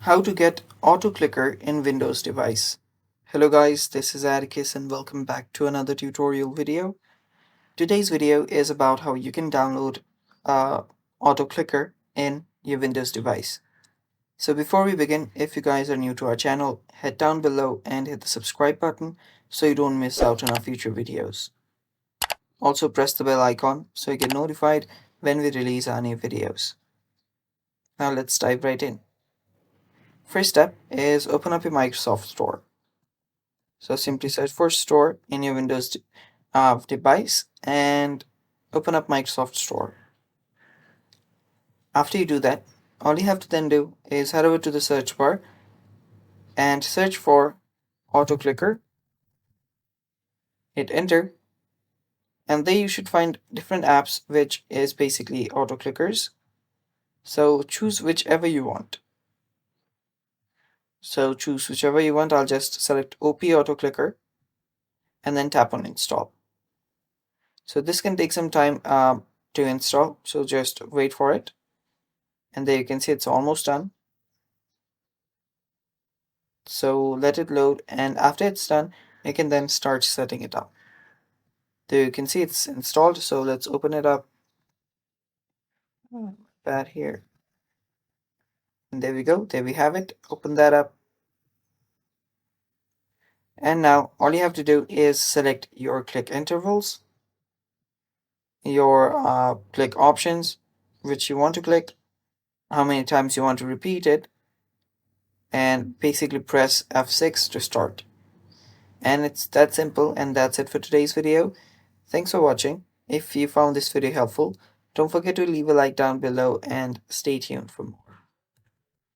How to get auto clicker in Windows device. Hello guys, this is Atticus and welcome back to another tutorial video. Today's video is about how you can download auto clicker in your Windows device. So before we begin, if you guys are new to our channel, head down below and hit the subscribe button so you don't miss out on our future videos. Also press the bell icon so you get notified when we release our new videos. Now let's dive right in. First step is open up your Microsoft Store. So simply search for Store in your Windows device and open up Microsoft Store. After you do that, all you have to then do is head over to the search bar and search for Auto Clicker. Hit enter, and there you should find different apps which is basically auto clickers. So choose whichever you want. I'll just select OP Auto Clicker and then tap on install. So this can take some time to install, so just wait for it. And there you can see it's almost done. So let it load, and after it's done, you can then start setting it up. There you can see it's installed, so let's open it up. That here. And there we go, there we have it. Open that up. And now all you have to do is select your click intervals, your click options, which you want to click, how many times you want to repeat it, and basically press F6 to start. And it's that simple, and that's it for today's video. Thanks for watching. If you found this video helpful, don't forget to leave a like down below and stay tuned for more.